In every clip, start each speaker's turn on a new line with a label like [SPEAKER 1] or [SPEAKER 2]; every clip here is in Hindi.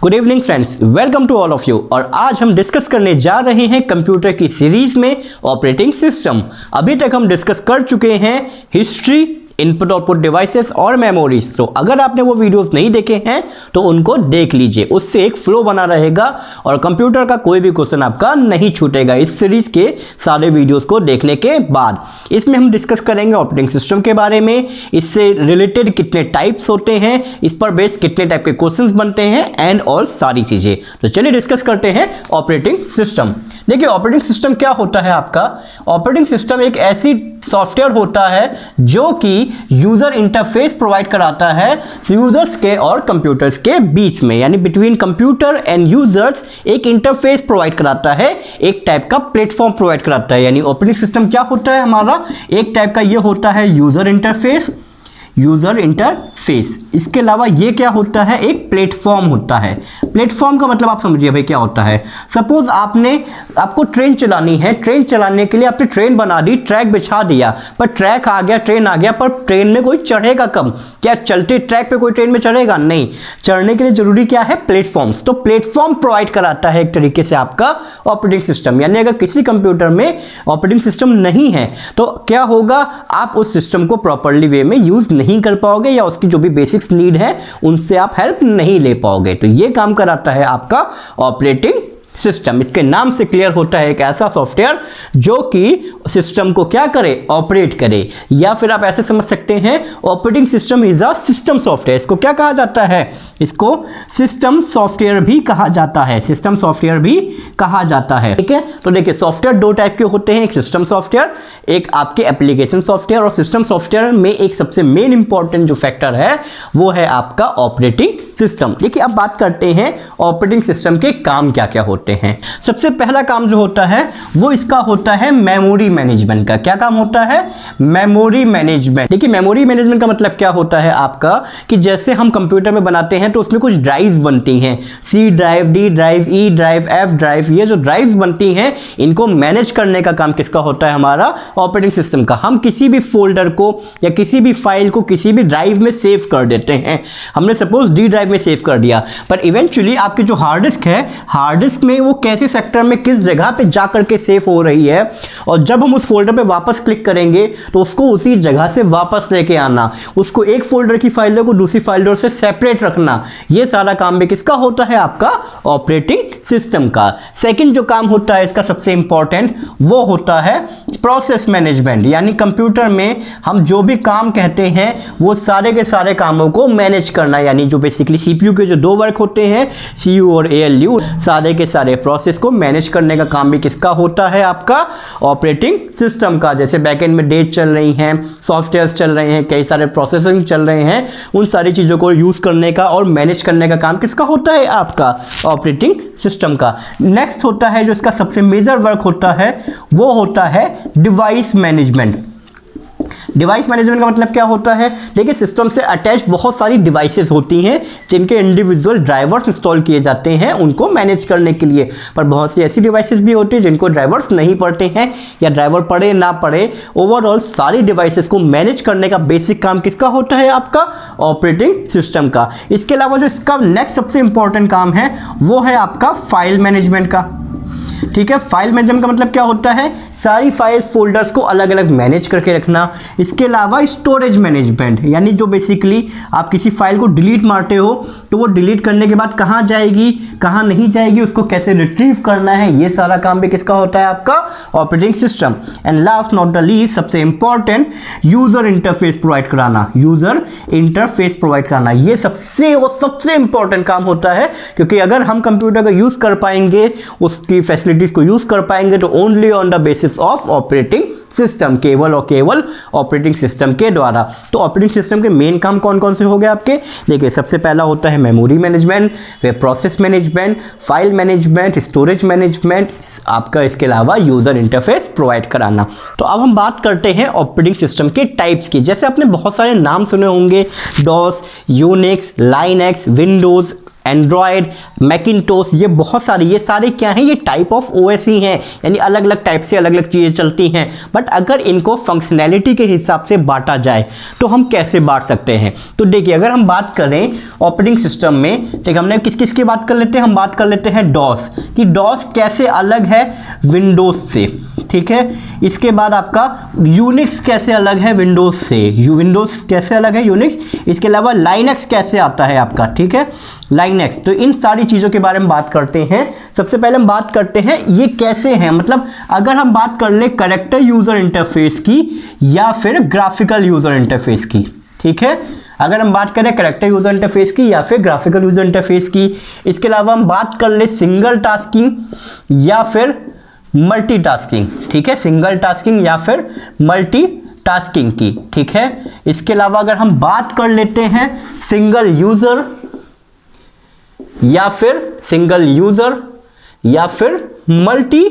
[SPEAKER 1] Good evening friends, welcome to all of you. और आज हम डिस्कस करने जा रहे हैं कंप्यूटर की सीरीज में ऑपरेटिंग सिस्टम। अभी तक हम डिस्कस कर चुके हैं हिस्ट्री, इनपुट आउटपुट डिवाइसेस और मेमोरीज। तो अगर आपने वो वीडियोस नहीं देखे हैं तो उनको देख लीजिए, उससे एक फ्लो बना रहेगा और कंप्यूटर का कोई भी क्वेश्चन आपका नहीं छूटेगा इस सीरीज के सारे वीडियोस को देखने के बाद। इसमें हम डिस्कस करेंगे ऑपरेटिंग सिस्टम के बारे में, इससे रिलेटेड कितने टाइप्स होते हैं, इस पर बेस कितने टाइप के क्वेश्चंस बनते हैं एंड ऑल सारी चीजें। तो चलिए डिस्कस करते हैं ऑपरेटिंग सिस्टम। देखिए ऑपरेटिंग सिस्टम क्या होता है आपका। ऑपरेटिंग सिस्टम एक ऐसी सॉफ्टवेयर होता है जो कि यूजर इंटरफेस प्रोवाइड कराता है यूजर्स के और कंप्यूटर्स के बीच में, यानी बिटवीन कंप्यूटर एंड यूजर्स एक इंटरफेस प्रोवाइड कराता है, एक टाइप का प्लेटफॉर्म प्रोवाइड कराता है। यानी ऑपरेटिंग सिस्टम क्या होता है हमारा, एक टाइप का ये होता है यूजर इंटरफेस। इसके अलावा ये क्या होता है, एक प्लेटफॉर्म होता है। प्लेटफॉर्म का मतलब आप समझिए भाई क्या होता है। सपोज आपको ट्रेन चलानी है, ट्रेन चलाने के लिए आपने ट्रेन बना दी, ट्रैक बिछा दिया, पर ट्रैक आ गया, ट्रेन आ गया, पर ट्रेन में कोई चढ़ेगा कब? क्या चलते ट्रैक पे कोई ट्रेन में चढ़ेगा? नहीं। चढ़ने के लिए जरूरी क्या है? प्लेटफॉर्म्स। तो प्लेटफॉर्म प्रोवाइड कराता है एक तरीके से आपका ऑपरेटिंग सिस्टम। यानी अगर किसी कंप्यूटर में ऑपरेटिंग सिस्टम नहीं है तो क्या होगा, आप उस सिस्टम को प्रॉपरली वे में यूज नहीं कर पाओगे या उसकी जो भी बेसिक्स नीड है उनसे आप हेल्प नहीं ले पाओगे। तो ये काम कराता है आपका ऑपरेटिंग सिस्टम। इसके नाम से क्लियर होता है एक ऐसा सॉफ्टवेयर जो कि सिस्टम को क्या करे, ऑपरेट करे। या फिर आप ऐसे समझ सकते हैं operating system is a system software. इसको क्या कहा जाता है? इसको सिस्टम सॉफ्टवेयर भी कहा जाता है। सिस्टम सॉफ्टवेयर भी कहा जाता है, ठीक है। तो देखिए सॉफ्टवेयर दो टाइप के होते हैं, एक सिस्टम सॉफ्टवेयर, एक आपके एप्लीकेशन सॉफ्टवेयर। और सिस्टम सॉफ्टवेयर में एक सबसे मेन इंपॉर्टेंट जो फैक्टर है वो है आपका ऑपरेटिंग सिस्टम। देखिए अब बात करते हैं ऑपरेटिंग सिस्टम के काम क्या क्या होते हैं। सबसे पहला काम जो होता है वो इसका होता है मेमोरी मैनेजमेंट का। क्या काम होता है? Memory management. देखिए मेमोरी मैनेजमेंट का मतलब क्या होता है आपका, कि जैसे हम कंप्यूटर में बनाते हैं तो उसमें कुछ ड्राइव्स बनती हैं, C drive, D drive, E drive, F drive. ये जो ड्राइव्स बनती हैं इनको मैनेज करने का काम किसका होता है? हमारा ऑपरेटिंग सिस्टम का। हम किसी भी फोल्डर को या किसी भी फाइल को किसी भी ड्राइव में सेव कर देते हैं। हमने सपोज डी ड्राइव में सेव कर दिया, पर इवेंचुअली आपकी जो हार्ड डिस्क है, हार्ड डिस्क में वो कैसे सेक्टर में किस जगह पे जा करके सेव हो रही है, और जब हम उस फोल्डर पे वापस क्लिक करेंगे तो उसको उसी जगह से वापस लेके आना, उसको एक फोल्डर की फाइलों को दूसरी फाइलों से सेपरेट रखना, ये सारा काम भी किसका होता है? आपका ऑपरेटिंग सिस्टम का। सेकंड जो काम होता है इसका सबसे इंपॉर्टेंट वो होता है प्रोसेस मैनेजमेंट। यानी कंप्यूटर में हम जो भी काम कहते हैं वो सारे के सारे कामों को मैनेज करना। यानी जो बेसिकली सीपीयू के जो दो वर्क होते हैं, सीयू और एएलयू, सारे के सारे प्रोसेस को मैनेज करने का काम भी किसका होता है? आपका ऑपरेटिंग सिस्टम का। जैसे बैकएंड में डेट चल रही हैं, सॉफ्टवेयर्स चल रहे हैं, कई सारे प्रोसेसिंग चल रहे हैं, उन सारी चीज़ों को यूज़ करने का और मैनेज करने का काम किसका होता है? आपका ऑपरेटिंग सिस्टम का। नेक्स्ट होता है जो इसका सबसे मेजर वर्क होता है वो होता है डिवाइस मैनेजमेंट। डिवाइस मैनेजमेंट का मतलब क्या होता है? देखिए सिस्टम से अटैच बहुत सारी डिवाइसेस होती हैं जिनके इंडिविजुअल ड्राइवर्स इंस्टॉल किए जाते हैं उनको मैनेज करने के लिए, पर बहुत सी ऐसी डिवाइसेस भी होती हैं जिनको ड्राइवर्स नहीं पड़ते हैं या ड्राइवर पड़े ना पड़े, ओवरऑल सारी डिवाइसेस को मैनेज करने का बेसिक काम किसका होता है? आपका ऑपरेटिंग सिस्टम का। इसके अलावा जो इसका नेक्स्ट सबसे इंपॉर्टेंट काम है वो है आपका फाइल मैनेजमेंट का, ठीक है। फाइल मैनेजमेंट का मतलब क्या होता है? सारी फाइल फोल्डर्स को अलग अलग मैनेज करके रखना। इसके अलावा स्टोरेज मैनेजमेंट, यानी जो बेसिकली आप किसी फाइल को डिलीट मारते हो तो वो डिलीट करने के बाद कहाँ जाएगी, कहाँ नहीं जाएगी, उसको कैसे रिट्रीव करना है, ये सारा काम भी किसका होता है? आपका operating system. And last not the least सबसे इंपॉर्टेंट, यूजर इंटरफेस प्रोवाइड कराना। यूजर इंटरफेस प्रोवाइड कराना ये सबसे इंपॉर्टेंट काम होता है, क्योंकि अगर हम कंप्यूटर का यूज कर पाएंगे, उसकी फैसिलिटीज को यूज कर पाएंगे तो only on the basis of operating system, केवल और केवल ऑपरेटिंग सिस्टम के द्वारा। तो ऑपरेटिंग सिस्टम के मेन काम कौन कौन से हो गए आपके? देखिए सबसे पहला होता है मेमोरी मैनेजमेंट, फिर process management, file management, storage management, आपका इसके अलावा यूजर इंटरफेस प्रोवाइड कराना। तो अब हम बात करते हैं ऑपरेटिंग सिस्टम के टाइप्स की। जैसे आपने बहुत सारे नाम सुने होंगे, DOS, Unix, Linux, Windows, Android, Macintosh, ये बहुत सारी, ये सारे क्या हैं, ये टाइप ऑफ ओएस ही हैं, यानी अलग अलग टाइप से अलग अलग चीज़ें चलती हैं। बट अगर इनको फंक्शनैलिटी के हिसाब से बांटा जाए तो हम कैसे बांट सकते हैं? तो देखिए, अगर हम बात करें ऑपरेटिंग सिस्टम में, ठीक, हमने किस किस की बात कर लेते हैं, हम बात कर लेते हैं डॉस, कि डॉस कैसे अलग है विंडोज से, ठीक है। इसके बाद आपका यूनिक्स कैसे अलग है विंडोज से, विंडोज कैसे अलग है यूनिक्स। इसके अलावा लाइनक्स कैसे आता है आपका, ठीक है, लाइनक्स। तो इन सारी चीज़ों के बारे में बात करते हैं। सबसे पहले हम बात करते हैं ये कैसे हैं, मतलब अगर हम बात कर ले कैरेक्टर यूज़र इंटरफेस की या फिर ग्राफिकल यूज़र इंटरफेस की, ठीक है। अगर हम बात करें कैरेक्टर यूज़र इंटरफेस की या फिर ग्राफिकल यूज़र इंटरफेस की, इसके अलावा हम बात कर ले सिंगल टास्किंग या फिर मल्टीटास्किंग, ठीक है, सिंगल टास्किंग या फिर मल्टीटास्किंग की, ठीक है। इसके अलावा अगर हम बात कर लेते हैं सिंगल यूज़र या फिर मल्टी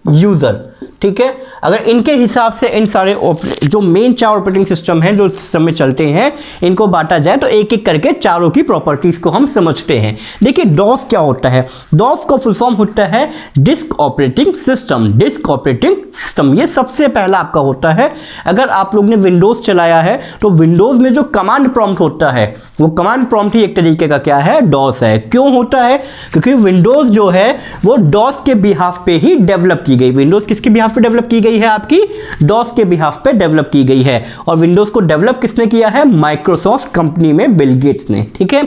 [SPEAKER 1] यूज़र, ठीक है। अगर इनके हिसाब से इन सारे जो मेन 4 ऑपरेटिंग सिस्टम हैं जो सिस्टम में चलते हैं, इनको बांटा जाए तो एक एक करके चारों की प्रॉपर्टीज को हम समझते हैं। देखिए डॉस क्या होता है, डॉस का फुल फॉर्म होता है disk operating system, disk operating system, ये सबसे पहला आपका होता है। अगर आप लोग ने विंडोज चलाया है तो विंडोज में जो कमांड प्रॉम्प्ट होता है वो कमांड प्रॉम्प्ट ही एक तरीके का क्या है, डॉस है। क्यों होता है? क्योंकि विंडोज जो है वो डॉस के बिहाफ पे ही डेवलप की गई। विंडोज किसके बिहाफ पे डेवलप की गई है? आपकी डॉस के बिहाफ पे डेवलप की गई है। और विंडोज को डेवलप किसने किया है? माइक्रोसॉफ्ट कंपनी में बिल गेट्स ने, ठीक है।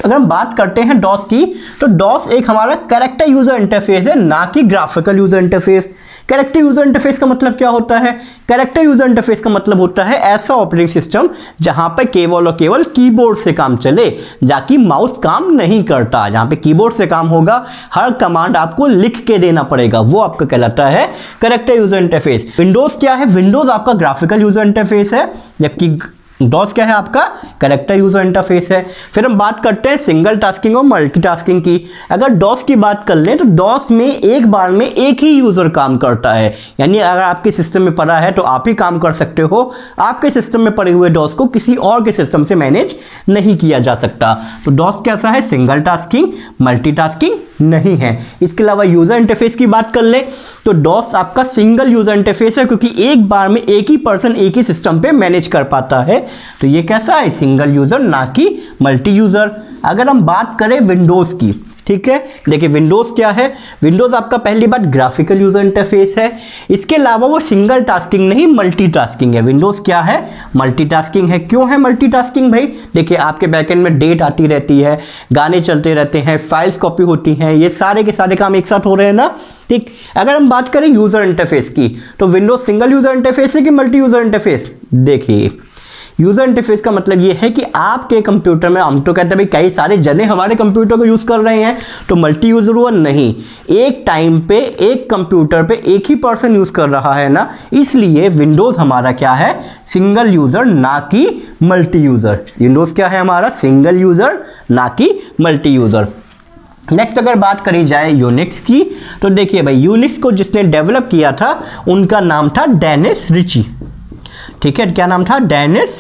[SPEAKER 1] अगर हम बात करते हैं डॉस की, तो डॉस एक हमारा कैरेक्टर यूजर इंटरफेस है, ना कि graphical user interface. Character user interface का मतलब क्या होता है? कैरेक्टर यूजर इंटरफेस का मतलब होता है ऐसा ऑपरेटिंग सिस्टम जहां पर केवल और केवल कीबोर्ड से काम चले, जाकि माउस काम नहीं करता। जहां पे कीबोर्ड से काम होगा, हर कमांड आपको लिख के देना पड़ेगा, वो आपका कहलाता है कैरेक्टर यूजर इंटरफेस। विंडोज क्या है? विंडोज आपका ग्राफिकल यूजर इंटरफेस है, जबकि डॉस क्या है? आपका कैरेक्टर यूजर इंटरफेस है। फिर हम बात करते हैं सिंगल टास्किंग और मल्टीटास्किंग की। अगर डॉस की बात कर लें तो डॉस में एक बार में एक ही यूजर काम करता है, यानी अगर आपके सिस्टम में पड़ा है तो आप ही काम कर सकते हो, आपके सिस्टम में पड़े हुए डॉस को किसी और के सिस्टम से मैनेज नहीं किया जा सकता। तो डॉस कैसा है? सिंगल टास्किंग, मल्टीटास्किंग नहीं है। इसके अलावा यूजर इंटरफेस की बात कर ले तो डॉस आपका सिंगल यूजर इंटरफेस है, क्योंकि एक बार में एक ही पर्सन एक ही सिस्टम पे मैनेज कर पाता है। तो ये कैसा है? सिंगल यूजर, ना कि मल्टी यूजर। अगर हम बात करें विंडोज की, ठीक है, देखिए विंडोज क्या है? विंडोज आपका पहली बात ग्राफिकल यूजर इंटरफेस है। इसके अलावा वो सिंगल टास्किंग नहीं, मल्टीटास्किंग है। विंडोज क्या है? मल्टीटास्किंग है। क्यों है मल्टीटास्किंग भाई? देखिए आपके बैकएंड में डेट आती रहती है, गाने चलते रहते हैं, फाइल्स कॉपी होती हैं, ये सारे के सारे काम एक साथ हो रहे हैं ना, ठीक। अगर हम बात करें यूजर इंटरफेस की, तो विंडोज सिंगल यूजर इंटरफेस है कि मल्टी यूजर इंटरफेस? देखिए यूजर इंटरफेस का मतलब ये है कि आपके कंप्यूटर में, हम तो कहते हैं भाई कई सारे जने हमारे कंप्यूटर को यूज कर रहे हैं, तो मल्टी यूजर हुआ नहीं, एक टाइम पे एक कंप्यूटर पे एक ही पर्सन यूज कर रहा है ना, इसलिए विंडोज हमारा क्या है? सिंगल यूजर, ना कि मल्टी यूजर। विंडोज क्या है हमारा? सिंगल यूजर, ना कि मल्टी यूजर। नेक्स्ट अगर बात करी जाए यूनिक्स की, तो देखिए भाई यूनिक्स को जिसने डेवलप किया था उनका नाम था डेनिस रिची, ठीक है। क्या नाम था? डेनिस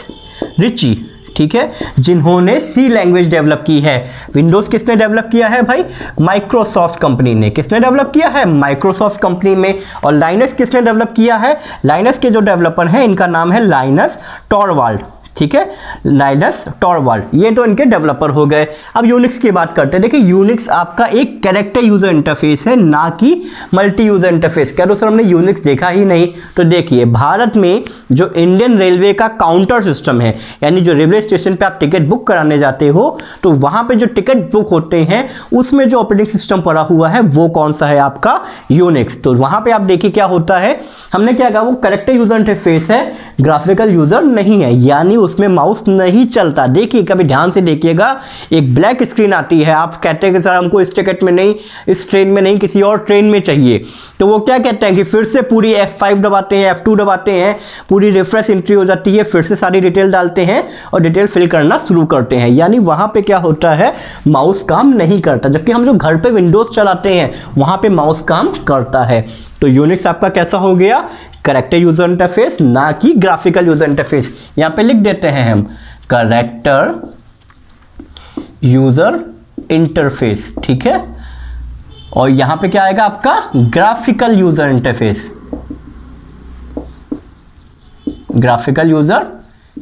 [SPEAKER 1] रिची, ठीक है, जिन्होंने सी लैंग्वेज डेवलप की है। विंडोज किसने डेवलप किया है भाई? माइक्रोसॉफ्ट कंपनी ने। किसने डेवलप किया है? माइक्रोसॉफ्ट कंपनी में। और लाइनस किसने डेवलप किया है? लाइनस के जो डेवलपर हैं इनका नाम है लाइनस टॉरवाल्ड, ठीक है, लाइनस टॉरवाल्ड, ये तो इनके डेवलपर हो गए। अब यूनिक्स की बात करते हैं। देखिए यूनिक्स आपका एक कैरेक्टर यूजर इंटरफेस है, ना कि मल्टी यूजर इंटरफेस। क्या दोस्तों हमने यूनिक्स देखा ही नहीं? तो देखिए भारत में जो इंडियन रेलवे का काउंटर सिस्टम है, यानी जो रेलवे स्टेशन पे आप टिकट बुक कराने जाते हो तो वहां पे जो टिकट बुक होते हैं उसमें जो ऑपरेटिंग सिस्टम पड़ा हुआ है वो कौन सा है? आपका यूनिक्स। तो वहां पर आप देखिए क्या होता है, हमने क्या कहा, वो कैरेक्टर यूजर इंटरफेस है, ग्राफिकल यूजर नहीं है, यानी उसमें माउस नहीं चलता। देखिए कभी ध्यान से देखिएगा, एक ब्लैक स्क्रीन आती है, आप कहते हैं कि सर हमको इस टिकट में नहीं, इस ट्रेन में नहीं, किसी और ट्रेन में चाहिए, तो वो क्या कहते हैं कि फिर से पूरी F5 दबाते हैं, F2 दबाते हैं, पूरी रिफ्रेश एंट्री हो जाती है, फिर से सारी डिटेल डालते हैं और डिटेल फिल करना शुरू करते हैं, यानी वहां पे क्या होता है? माउस काम नहीं करता। जबकि हम जो घर पे विंडोज चलाते हैं वहां पे माउस काम करता है। तो यूनिक्स आपका कैसा हो गया? कैरेक्टर यूजर इंटरफेस, ना कि ग्राफिकल यूजर इंटरफेस। यहां पे लिख देते हैं हम कैरेक्टर यूजर इंटरफेस, ठीक है। और यहां पे क्या आएगा आपका graphical user interface, graphical user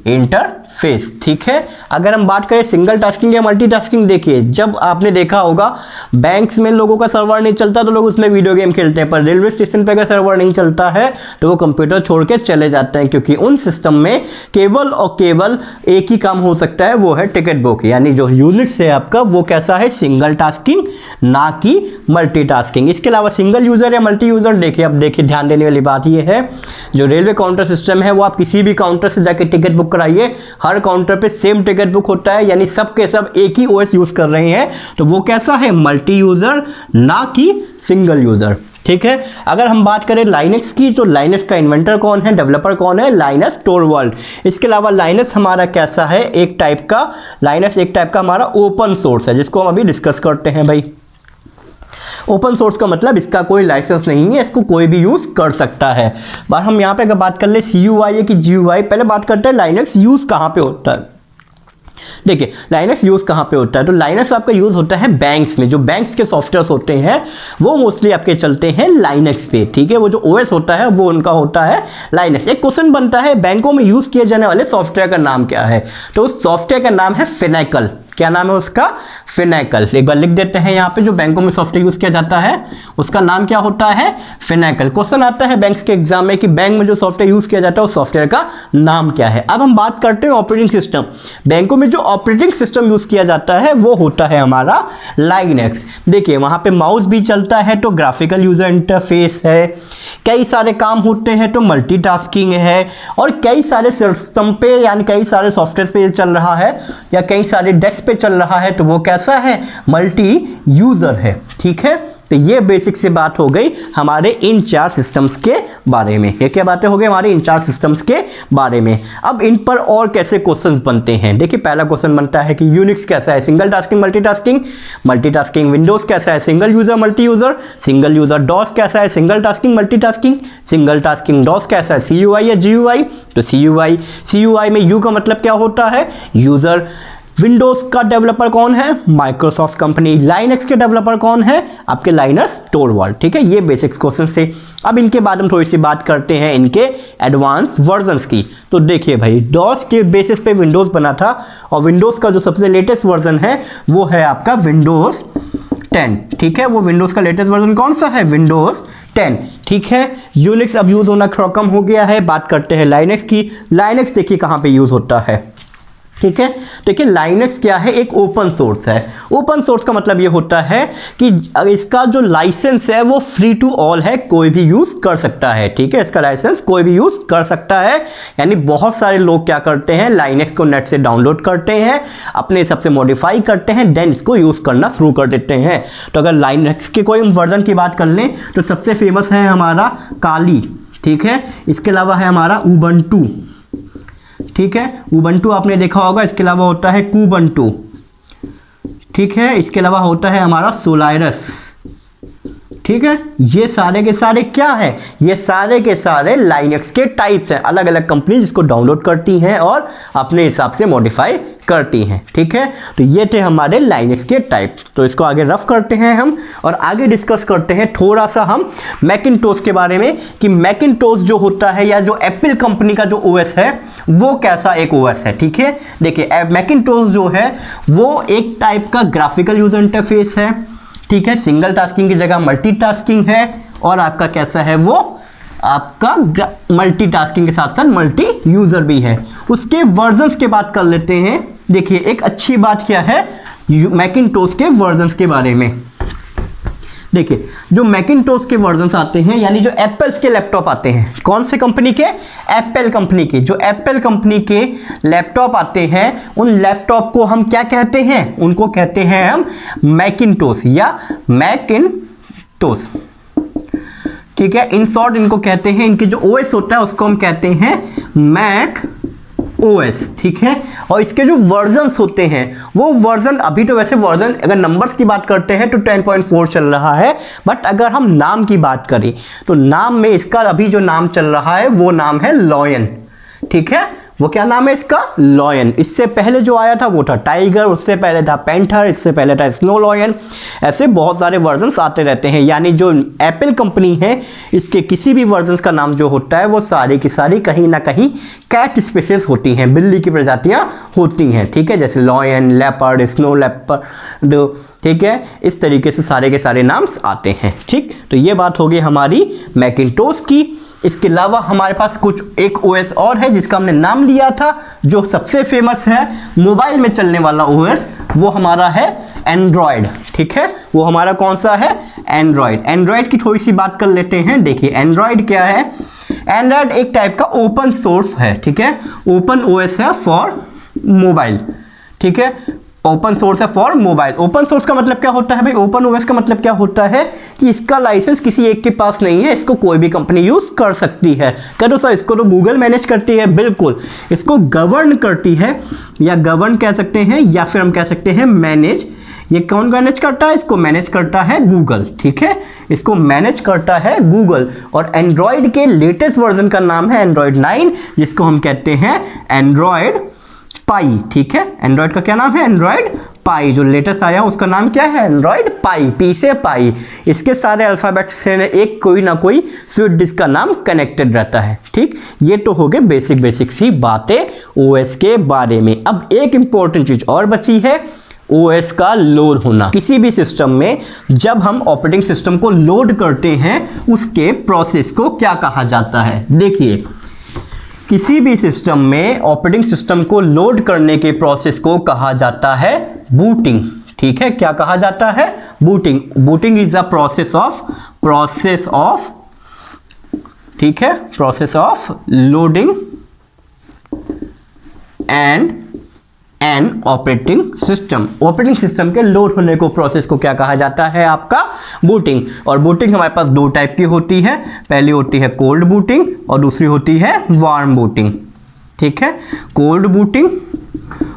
[SPEAKER 1] interface, ठीक है। अगर हम बात करें सिंगल टास्किंग या मल्टीटास्किंग, देखिए जब आपने देखा होगा बैंक्स में लोगों का सर्वर नहीं चलता तो लोग उसमें वीडियो गेम खेलते हैं, पर रेलवे स्टेशन पे अगर सर्वर नहीं चलता है तो वो कंप्यूटर छोड़ के चले जाते हैं, क्योंकि उन सिस्टम में केवल और केवल एक ही काम हो सकता है, वो है टिकट बुक। यानी जो यूनिक्स है आपका वो कैसा है, सिंगल टास्किंग, ना कि मल्टीटास्किंग। इसके अलावा सिंगल यूजर या मल्टी यूजर, देखिए अब देखिए ध्यान देने वाली बात ये है, जो रेलवे काउंटर सिस्टम है वो आप किसी भी काउंटर से जाके टिकट बुक कराइए, हर काउंटर पे सेम टिकट बुक होता है, यानी सब के सब एक ही ओएस यूज कर रहे हैं, तो वो कैसा है, मल्टी यूजर, ना कि सिंगल यूजर, ठीक है। अगर हम बात करें लाइनक्स की, तो लाइनक्स का इन्वेंटर कौन है, डेवलपर कौन है, लाइनस टोरवाल्ड। इसके अलावा लाइनस हमारा कैसा है, एक टाइप का लाइनस एक टाइप का हमारा ओपन सोर्स है, जिसको हम अभी डिस्कस करते हैं भाई। ओपन सोर्स का मतलब इसका कोई लाइसेंस नहीं है, इसको कोई भी यूज कर सकता है। बार हम यहाँ पे अगर बात कर ले CUI की GUI, पहले बात करते हैं लाइनक्स यूज कहाँ पे होता है। देखिए लाइनक्स यूज कहाँ पे होता है, तो लाइनक्स आपका यूज होता है बैंक्स में, जो बैंक्स के सॉफ्टवेयर होते हैं वो मोस्टली आपके चलते हैं लाइनक्स पे, ठीक है। वो जो ओएस होता है वो उनका होता है लाइनक्स। एक क्वेश्चन बनता है बैंकों में यूज किए जाने वाले सॉफ्टवेयर का नाम क्या है, तो उस सॉफ्टवेयर का नाम है फिनेकल। क्या नाम है उसका, फिनेकल। एक बार लिख देते हैं यहाँ पे, जो बैंकों में सॉफ्टवेयर यूज किया जाता है उसका नाम क्या होता है, फिनेकल। क्वेश्चन आता है बैंक्स के एग्जाम में कि बैंक में जो सॉफ्टवेयर यूज किया जाता है उस सॉफ्टवेयर का नाम क्या है। अब हम बात करते हैं ऑपरेटिंग सिस्टम। बैंकों में जो ऑपरेटिंग सिस्टम यूज किया जाता है वो होता है हमारा लाइनक्स। देखिए वहां पे माउस भी चलता है तो ग्राफिकल यूजर इंटरफेस है, कई सारे काम होते हैं तो मल्टीटास्किंग है, और कई सारे सिस्टम पे यानी कई सारे सॉफ्टवेयर पे चल रहा है या कई सारे डेस्क पे चल रहा है, तो वो कैसा है, मल्टी यूजर है, ठीक है। तो ये बेसिक से बात हो गई हमारे इन चार सिस्टम्स के बारे में। ये क्या बातें हो गई हमारे इन चार सिस्टम्स के बारे में। अब इन पर और कैसे क्वेश्चंस बनते हैं, देखिए पहला क्वेश्चन बनता है कि यूनिक्स कैसा है, single tasking multitasking, multitasking. Windows कैसा है, single user multi user, single user. DOS कैसा है, single tasking multitasking, single tasking. DOS कैसा है, CUI या GUI, तो CUI में यू का मतलब क्या होता है, यूजर। विंडोज का डेवलपर कौन है, माइक्रोसॉफ्ट कंपनी। लाइनक्स के डेवलपर कौन है, आपके लाइनस टोरवाल्ड, ठीक है। ये बेसिक्स क्वेश्चन थे। अब इनके बाद हम थोड़ी सी बात करते हैं इनके एडवांस वर्जन्स की। तो देखिए भाई डॉस के बेसिस पे विंडोज बना था, और विंडोज का जो सबसे लेटेस्ट वर्जन है वो है आपका विंडोज 10, ठीक है। वो विंडोज का लेटेस्ट वर्जन कौन सा है, विंडोज 10, ठीक है। यूनिक्स अब यूज होना कम हो गया है। बात करते हैं लाइनक्स की। लाइनक्स देखिए कहाँ पे यूज होता है, ठीक है। देखिए लाइनक्स क्या है, एक ओपन सोर्स है। ओपन सोर्स का मतलब ये होता है कि इसका जो लाइसेंस है वो फ्री टू ऑल है, कोई भी यूज कर सकता है, ठीक है। इसका लाइसेंस कोई भी यूज कर सकता है, यानी बहुत सारे लोग क्या करते हैं, लाइनक्स को नेट से डाउनलोड करते हैं, अपने हिसाब से मॉडिफाई करते हैं, देन इसको यूज करना शुरू कर देते हैं। तो अगर लाइनक्स के कोई वर्जन की बात कर लें तो सबसे फेमस है हमारा काली, ठीक है। इसके अलावा है हमारा उबंटू, ठीक है। उबंटू आपने देखा होगा। इसके अलावा होता है कुबंटू, ठीक है। इसके अलावा होता है हमारा सोलायरस, ठीक है। ये सारे के सारे क्या है, ये सारे के सारे लाइनक्स के टाइप्स हैं। अलग अलग कंपनी जिसको डाउनलोड करती हैं और अपने हिसाब से मॉडिफाई करती हैं, ठीक है। तो ये थे हमारे लाइनक्स के टाइप। तो इसको आगे रफ करते हैं हम और आगे डिस्कस करते हैं थोड़ा सा हम मैकिंटोश के बारे में, कि मैकिंटोश जो होता है या जो एप्पल कंपनी का जो ओएस है वो कैसा एक ओएस है, ठीक है। देखिए मैकिंटोश जो है वो एक टाइप का ग्राफिकल यूजर इंटरफेस है, ठीक है। सिंगल टास्किंग की जगह मल्टीटास्किंग है, और आपका कैसा है, वो आपका मल्टीटास्किंग के साथ साथ मल्टी यूजर भी है। उसके वर्जन्स के बात कर लेते हैं। देखिए एक अच्छी बात क्या है मैकिंटोश के वर्जन्स के बारे में। देखिए जो मैकिंटोश के वर्जन्स आते हैं, यानी जो एप्पल्स के लैपटॉप आते हैं, कौन से कंपनी के, एप्पल कंपनी के। जो एप्पल कंपनी के लैपटॉप आते हैं उन लैपटॉप को हम क्या कहते हैं, उनको कहते हैं हम मैकिंटोश या मैकिंटोश, ठीक है। इन शॉर्ट इनको कहते हैं, इनके जो ओएस होता है उसको हम कहते हैं मैक ओएस, ठीक है। और इसके जो वर्जन्स होते हैं वो वर्जन, अभी तो वैसे वर्जन अगर नंबर्स की बात करते हैं तो 10.4 चल रहा है, बट अगर हम नाम की बात करें तो नाम में इसका अभी जो नाम चल रहा है वो नाम है लॉयन, ठीक है। वो क्या नाम है इसका, लॉयन। इससे पहले जो आया था वो था टाइगर, उससे पहले था पैंथर, इससे पहले था स्नो लॉयन। ऐसे बहुत सारे वर्जन्स आते रहते हैं। यानी जो एप्पल कंपनी है इसके किसी भी वर्जन्स का नाम जो होता है वो सारी की सारी कहीं ना कहीं कैट स्पीशीज होती हैं, बिल्ली की प्रजातियां होती हैं, ठीक है, जैसे लॉयन, लेपर्ड, स्नो लेपर्ड, ठीक है, इस तरीके से सारे के सारे नाम्स आते हैं। ठीक, तो ये बात होगी हमारी मैकिंटोश की। इसके अलावा हमारे पास कुछ एक ओएस और है जिसका हमने नाम लिया था, जो सबसे फेमस है मोबाइल में चलने वाला ओएस, वो हमारा है एंड्रॉयड। ठीक है, वो हमारा कौन सा है, एंड्रॉयड। एंड्रॉयड की थोड़ी सी बात कर लेते हैं। देखिए एंड्रॉयड क्या है, एंड्रॉयड एक टाइप का ओपन सोर्स है, ठीक है, ओपन ओएस है फॉर मोबाइल, ठीक है, ओपन सोर्स है फॉर मोबाइल। ओपन सोर्स का मतलब क्या होता है भाई, ओपन ओएस का मतलब क्या होता है कि इसका लाइसेंस किसी एक के पास नहीं है, इसको कोई भी कंपनी यूज कर सकती है। कह दो सर इसको तो गूगल मैनेज करती है, बिल्कुल, इसको गवर्न करती है, या गवर्न कह सकते हैं, या फिर हम कह सकते हैं मैनेज। ये कौन मैनेज करता है, इसको मैनेज करता है गूगल, ठीक है, इसको मैनेज करता है गूगल। और एंड्रॉयड के लेटेस्ट वर्जन का नाम है एंड्रॉयड 9, जिसको हम कहते हैं एंड्रॉयड पाई। ठीक है, एंड्रॉयड का क्या नाम है, एंड्रॉयड पाई। जो लेटेस्ट आया उसका नाम क्या है, एंड्रॉयड पाई, पी से पाई। इसके सारे अल्फाबेट्स से एक कोई ना कोई स्वीट डिस्क का नाम कनेक्टेड रहता है। ठीक, ये तो हो गए बेसिक सी बातें ओएस के बारे में। अब एक इंपॉर्टेंट चीज और बची है, ओएस का लोड होना। किसी भी सिस्टम में जब हम ऑपरेटिंग सिस्टम को लोड करते हैं उसके प्रोसेस को क्या कहा जाता है। देखिए किसी भी सिस्टम में ऑपरेटिंग सिस्टम को लोड करने के प्रोसेस को कहा जाता है बूटिंग। ठीक है, क्या कहा जाता है, booting. Booting is a process of ठीक है, process of loading an operating system. Operating system के लोड होने को प्रोसेस को क्या कहा जाता है, आपका बूटिंग। और बूटिंग हमारे पास दो टाइप की होती है, पहली होती है कोल्ड बूटिंग और दूसरी होती है वार्म बूटिंग। ठीक है, कोल्ड बूटिंग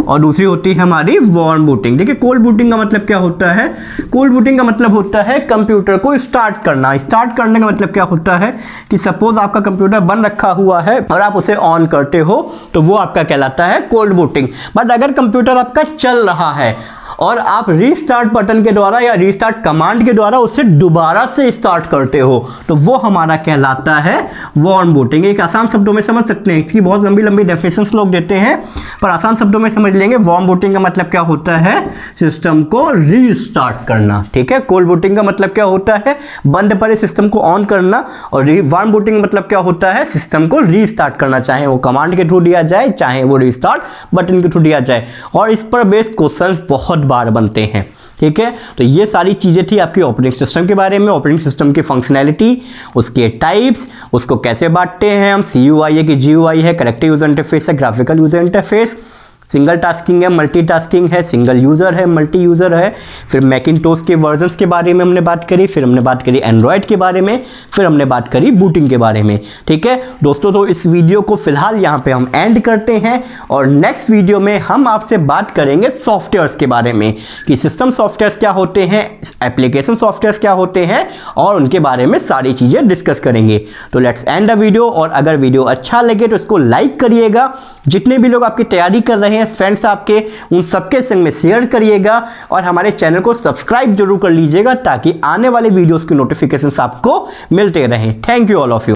[SPEAKER 1] और दूसरी होती है हमारी वार्म बूटिंग। देखिए कोल्ड बूटिंग का मतलब क्या होता है, कोल्ड बूटिंग का मतलब होता है कंप्यूटर को स्टार्ट करना। स्टार्ट करने का मतलब क्या होता है कि सपोज आपका कंप्यूटर बंद रखा हुआ है और आप उसे ऑन करते हो तो वो आपका कहलाता है कोल्ड बूटिंग। बट अगर कंप्यूटर आपका चल रहा है और आप रीस्टार्ट बटन के द्वारा या रीस्टार्ट कमांड के द्वारा उसे दोबारा से स्टार्ट करते हो तो वो हमारा कहलाता है वार्म बूटिंग। एक आसान शब्दों में समझ सकते हैं, इसकी बहुत लंबी लंबी डेफिनेशंस लोग देते हैं, पर आसान शब्दों में समझ लेंगे। वार्म बूटिंग का मतलब क्या होता है, सिस्टम को रीस्टार्ट करना। ठीक है, कोल्ड बूटिंग का मतलब क्या होता है, बंद पड़े सिस्टम को ऑन करना। और वार्म बूटिंग का मतलब क्या होता है, सिस्टम को रीस्टार्ट करना, चाहे वो कमांड के थ्रू दिया जाए चाहे वो रीस्टार्ट बटन के थ्रू दिया जाए। और इस पर बेस्ड क्वेश्चंस बहुत बार बनते हैं। ठीक है, तो ये सारी चीज़ें थी आपकी ऑपरेटिंग सिस्टम के बारे में। ऑपरेटिंग सिस्टम की फंक्शनैलिटी, उसके टाइप्स, उसको कैसे बांटते हैं हम, CUI है कि GUI है, करेक्टिव यूजर इंटरफेस है, graphical user interface, single tasking है, मल्टीटास्किंग है, सिंगल यूज़र है, मल्टी यूज़र है। फिर मैकिंटोश के वर्जन्स के बारे में हमने बात करी, फिर हमने बात करी एंड्रॉयड के बारे में, फिर हमने बात करी बूटिंग के बारे में। ठीक है दोस्तों, तो इस वीडियो को फिलहाल यहाँ पे हम एंड करते हैं और नेक्स्ट वीडियो में हम आपसे बात करेंगे सॉफ्टवेयर्स के बारे में कि सिस्टम सॉफ्टवेयर्स क्या होते हैं, एप्लीकेशन सॉफ्टवेयर्स क्या होते हैं, और उनके बारे में सारी चीज़ें डिस्कस करेंगे। तो लेट्स एंड द वीडियो। और अगर वीडियो अच्छा लगे तो इसको लाइक करिएगा, जितने भी लोग आपकी तैयारी कर रहे हैं फ्रेंड्स आपके, उन सबके संग में शेयर करिएगा और हमारे चैनल को सब्सक्राइब जरूर कर लीजिएगा ताकि आने वाले वीडियोस की नोटिफिकेशंस आपको मिलते रहें। Thank you all of you.